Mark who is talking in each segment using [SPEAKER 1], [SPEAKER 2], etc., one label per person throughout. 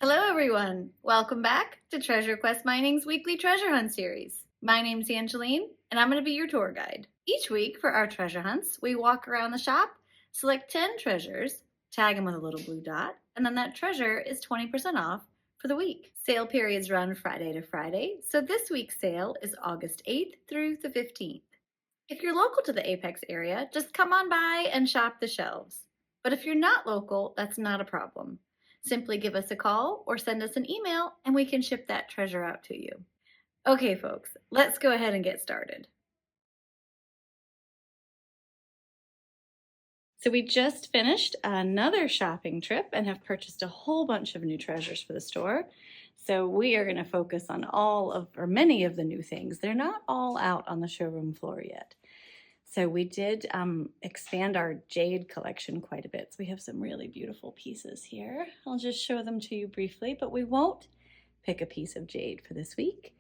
[SPEAKER 1] Hello everyone! Welcome back to Treasure Quest Mining's weekly treasure hunt series. My name's Angeline and I'm going to be your tour guide. Each week for our treasure hunts, we walk around the shop, select 10 treasures, tag them with a little blue dot, and then that treasure is 20% off for the week. Sale periods run Friday to Friday, so this week's sale is August 8th through the 15th. If you're local to the Apex area, just come on by and shop the shelves. But if you're not local, that's not a problem. Simply give us a call or send us an email and we can ship that treasure out to you. Okay, folks, let's go ahead and get started. So we just finished another shopping trip and have purchased a whole bunch of new treasures for the store. So we are going to focus on many of the new things. They're not all out on the showroom floor yet. So we did expand our jade collection quite a bit. So we have some really beautiful pieces here. I'll just show them to you briefly, but we won't pick a piece of jade for this week.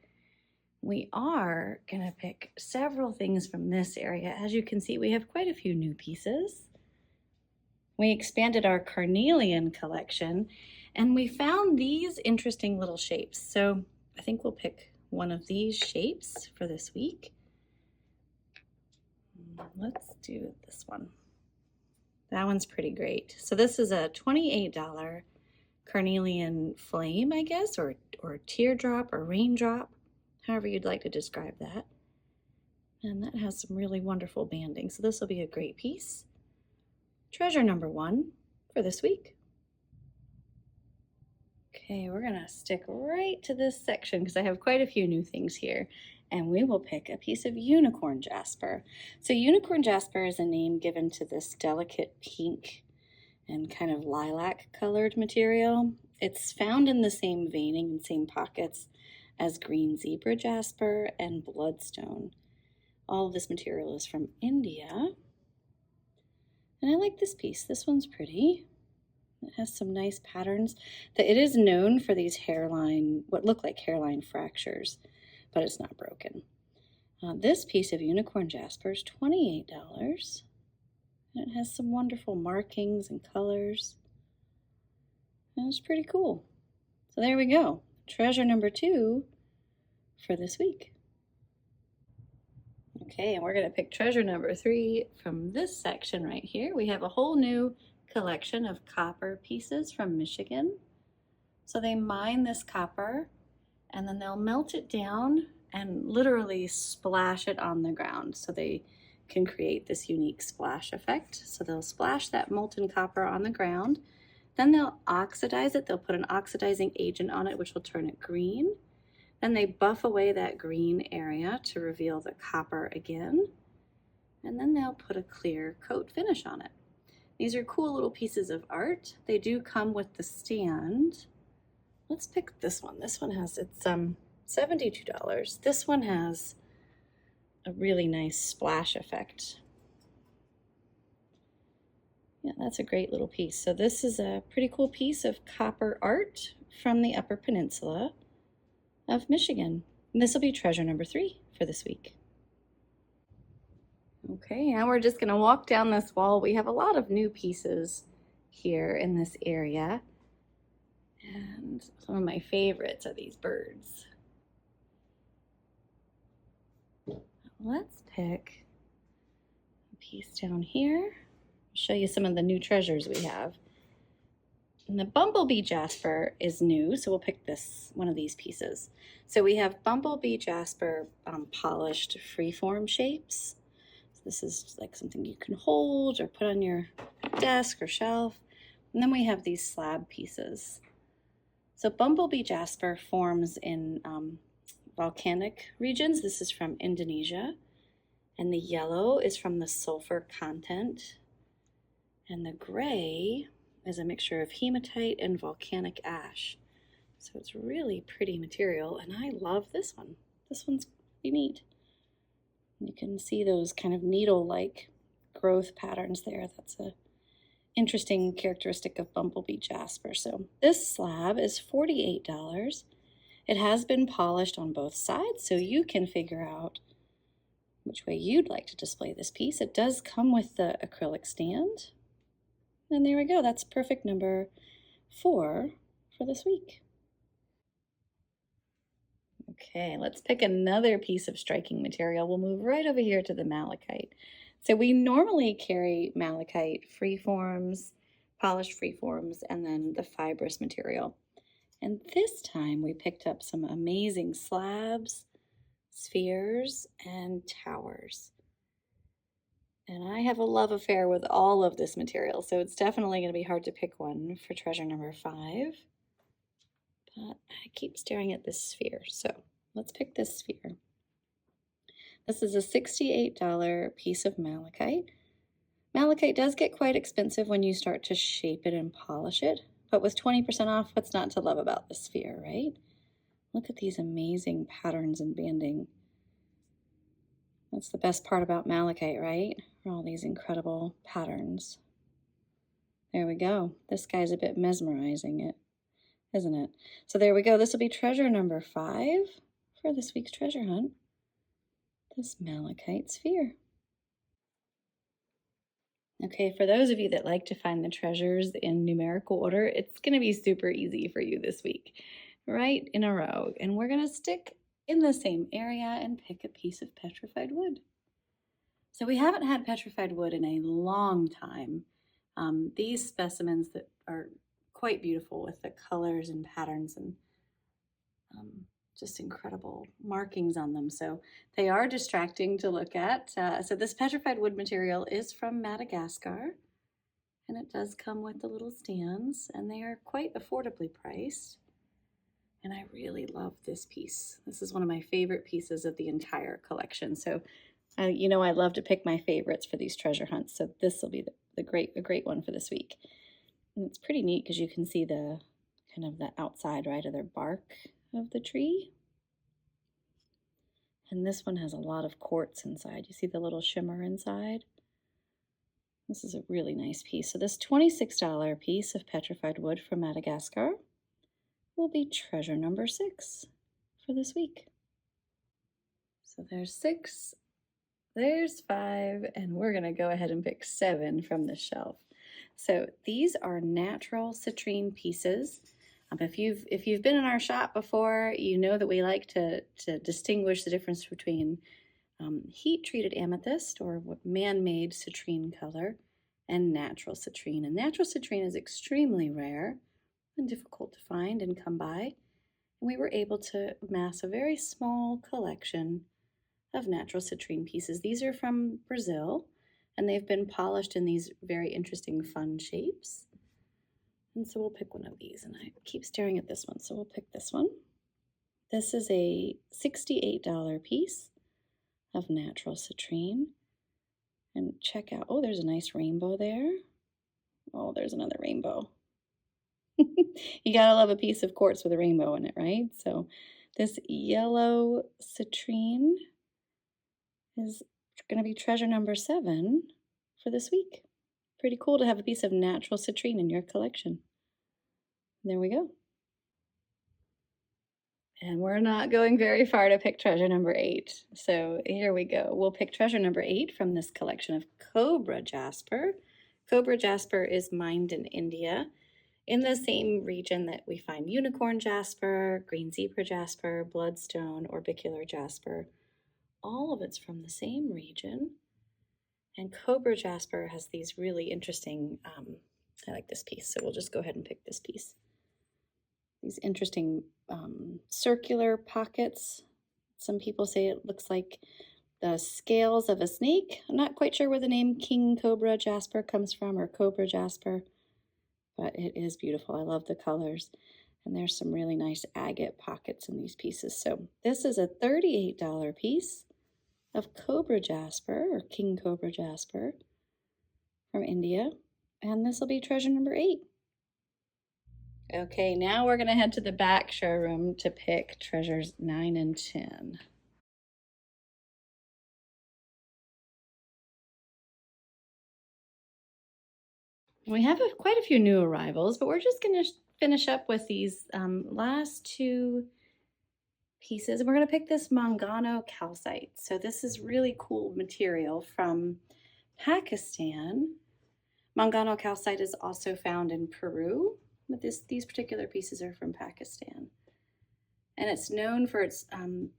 [SPEAKER 1] We are gonna pick several things from this area. As you can see, we have quite a few new pieces. We expanded our carnelian collection and we found these interesting little shapes. So I think we'll pick one of these shapes for this week. Let's do this one. That one's pretty great. So this is a $28 carnelian flame, I guess, or teardrop or raindrop, however you'd like to describe that. And that has some really wonderful banding. So this will be a great piece. Treasure number 1 for this week. Okay, we're gonna stick right to this section because I have quite a few new things here. And we will pick a piece of unicorn jasper. So unicorn jasper is a name given to this delicate pink and kind of lilac colored material. It's found in the same veining and same pockets as green zebra jasper and bloodstone. All of this material is from India. And I like this piece. This one's pretty. It has some nice patterns. It is known for these what look like hairline fractures, but it's not broken. This piece of unicorn jasper is $28. And it has some wonderful markings and colors. And it's pretty cool. So there we go. Treasure number 2 for this week. Okay, and we're going to pick treasure number 3 from this section right here. We have a whole new collection of copper pieces from Michigan. So they mine this copper and then they'll melt it down and literally splash it on the ground so they can create this unique splash effect. So they'll splash that molten copper on the ground, then they'll oxidize it. They'll put an oxidizing agent on it which will turn it green. Then they buff away that green area to reveal the copper again, and then they'll put a clear coat finish on it. These are cool little pieces of art. They do come with the stand. Let's pick this one. This one has, it's $72. This one has a really nice splash effect. Yeah, that's a great little piece. So this is a pretty cool piece of copper art from the Upper Peninsula of Michigan. And this will be treasure number 3 for this week. Okay, now we're just gonna walk down this wall. We have a lot of new pieces here in this area. And some of my favorites are these birds. Let's pick a piece down here. I'll show you some of the new treasures we have. And the bumblebee jasper is new, so we'll pick one of these pieces. So we have bumblebee jasper polished freeform shapes. So this is like something you can hold or put on your desk or shelf. And then we have these slab pieces. So bumblebee jasper forms in volcanic regions. This is from Indonesia. And the yellow is from the sulfur content. And the gray is a mixture of hematite and volcanic ash. So it's really pretty material, and I love this one. This one's pretty neat. You can see those kind of needle-like growth patterns there. That's a interesting characteristic of bumblebee jasper. So this slab is $48. It has been polished on both sides, so you can figure out which way you'd like to display this piece. It does come with the acrylic stand. And there we go. That's perfect number 4 for this week. Okay, let's pick another piece of striking material. We'll move right over here to the malachite. So we normally carry malachite freeforms, polished freeforms, and then the fibrous material. And this time we picked up some amazing slabs, spheres, and towers. And I have a love affair with all of this material, so it's definitely going to be hard to pick one for treasure number 5. But I keep staring at this sphere, so let's pick this sphere. This is a $68 piece of malachite. Malachite does get quite expensive when you start to shape it and polish it, but with 20% off, what's not to love about the sphere, right? Look at these amazing patterns and banding. That's the best part about malachite, right? All these incredible patterns. There we go. This guy's a bit mesmerizing, isn't it? So there we go. This will be treasure number 5 for this week's treasure hunt. This malachite sphere. Okay, for those of you that like to find the treasures in numerical order, it's going to be super easy for you this week, right in a row. And we're going to stick in the same area and pick a piece of petrified wood. So we haven't had petrified wood in a long time. These specimens that are quite beautiful with the colors and patterns and just incredible markings on them. So they are distracting to look at. So this petrified wood material is from Madagascar, and it does come with the little stands, and they are quite affordably priced. And I really love this piece. This is one of my favorite pieces of the entire collection. So, you know, I love to pick my favorites for these treasure hunts. So this will be a great one for this week. And it's pretty neat because you can see the kind of the outside, right, of their bark of the tree. And this one has a lot of quartz inside. You see the little shimmer inside? This is a really nice piece. So this $26 piece of petrified wood from Madagascar will be treasure number 6 for this week. So there's 6, there's 5, and we're going to go ahead and pick 7 from the shelf. So these are natural citrine pieces. If you've been in our shop before, you know that we like to distinguish the difference between heat-treated amethyst or man-made citrine color and natural citrine. And natural citrine is extremely rare and difficult to find and come by. And we were able to amass a very small collection of natural citrine pieces. These are from Brazil, and they've been polished in these very interesting fun shapes. And so we'll pick one of these, and I keep staring at this one, so we'll pick this one. This is a $68 piece of natural citrine. And check out, oh, there's a nice rainbow there. Oh, there's another rainbow. You gotta love a piece of quartz with a rainbow in it, right? So this yellow citrine is gonna be treasure number 7 for this week. Pretty cool to have a piece of natural citrine in your collection. There we go. And we're not going very far to pick treasure number 8. So here we go. We'll pick treasure number 8 from this collection of cobra jasper. Cobra jasper is mined in India, in the same region that we find unicorn jasper, green zebra jasper, bloodstone, orbicular jasper. All of it's from the same region. And cobra jasper has these really interesting, I like this piece, so we'll just go ahead and pick this piece. These interesting circular pockets. Some people say it looks like the scales of a snake. I'm not quite sure where the name king cobra jasper comes from, or cobra jasper, but it is beautiful. I love the colors. And there's some really nice agate pockets in these pieces. So this is a $38 piece of cobra jasper, or king cobra jasper, from India. And this will be treasure number 8. Okay, now we're going to head to the back showroom to pick treasures 9 and 10. We have quite a few new arrivals, but we're just going to finish up with these last 2 pieces. We're going to pick this Mangano calcite. So this is really cool material from Pakistan. Mangano calcite is also found in Peru but these particular pieces are from Pakistan. And it's known for its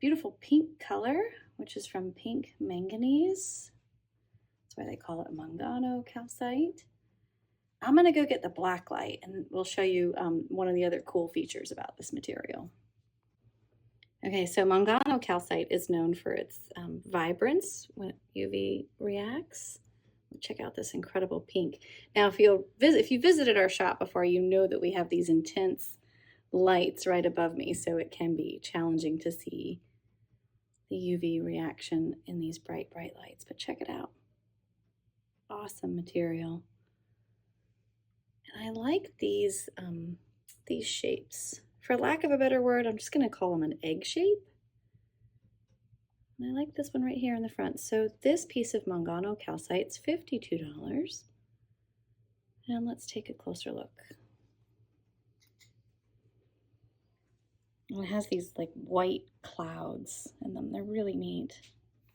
[SPEAKER 1] beautiful pink color, which is from pink manganese. That's why they call it Mangano calcite. I'm going to go get the black light and we'll show you one of the other cool features about this material. Okay, so Mangano calcite is known for its vibrance when UV reacts. Check out this incredible pink. Now, if you visited our shop before, you know that we have these intense lights right above me, so it can be challenging to see the UV reaction in these bright lights, but check it out. Awesome material. And I like these shapes. For lack of a better word, I'm just going to call them an egg shape. And I like this one right here in the front. So this piece of Mangano calcite is $52. And let's take a closer look. And it has these like white clouds in them. They're really neat.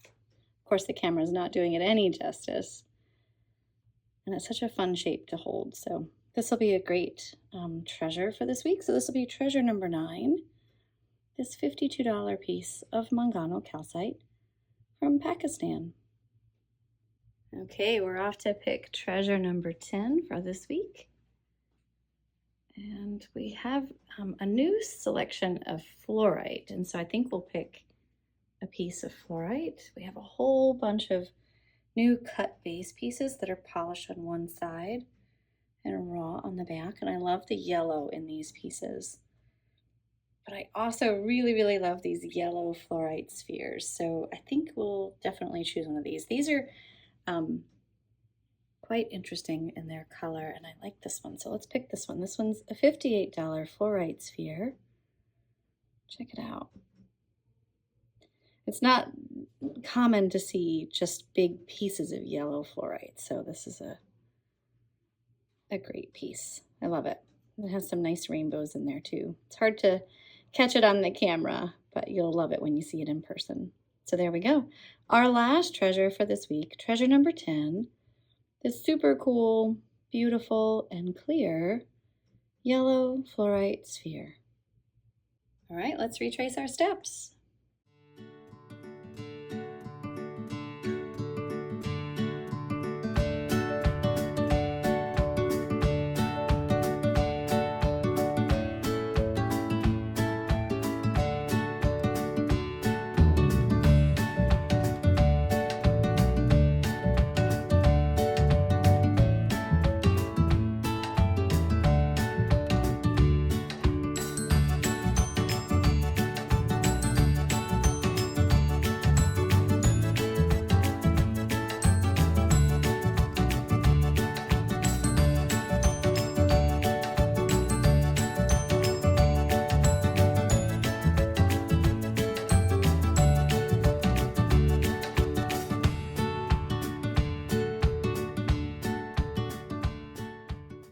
[SPEAKER 1] Of course, the camera is not doing it any justice. And it's such a fun shape to hold. So this will be a great treasure for this week. So this will be treasure number 9. This $52 piece of Mangano calcite from Pakistan. Okay, we're off to pick treasure number 10 for this week. And we have a new selection of fluorite. And so I think we'll pick a piece of fluorite. We have a whole bunch of new cut base pieces that are polished on one side and raw on the back. And I love the yellow in these pieces. But I also really love these yellow fluorite spheres. So I think we'll definitely choose one of these. These are quite interesting in their color, and I like this one. So let's pick this one. This one's a $58 fluorite sphere. Check it out. It's not common to see just big pieces of yellow fluorite. So this is a great piece. I love it. It has some nice rainbows in there too. It's hard to catch it on the camera, but you'll love it when you see it in person. So there we go. Our last treasure for this week, treasure number 10, this super cool, beautiful, and clear yellow fluorite sphere. All right, let's retrace our steps.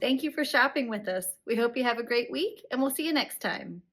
[SPEAKER 1] Thank you for shopping with us. We hope you have a great week, and we'll see you next time.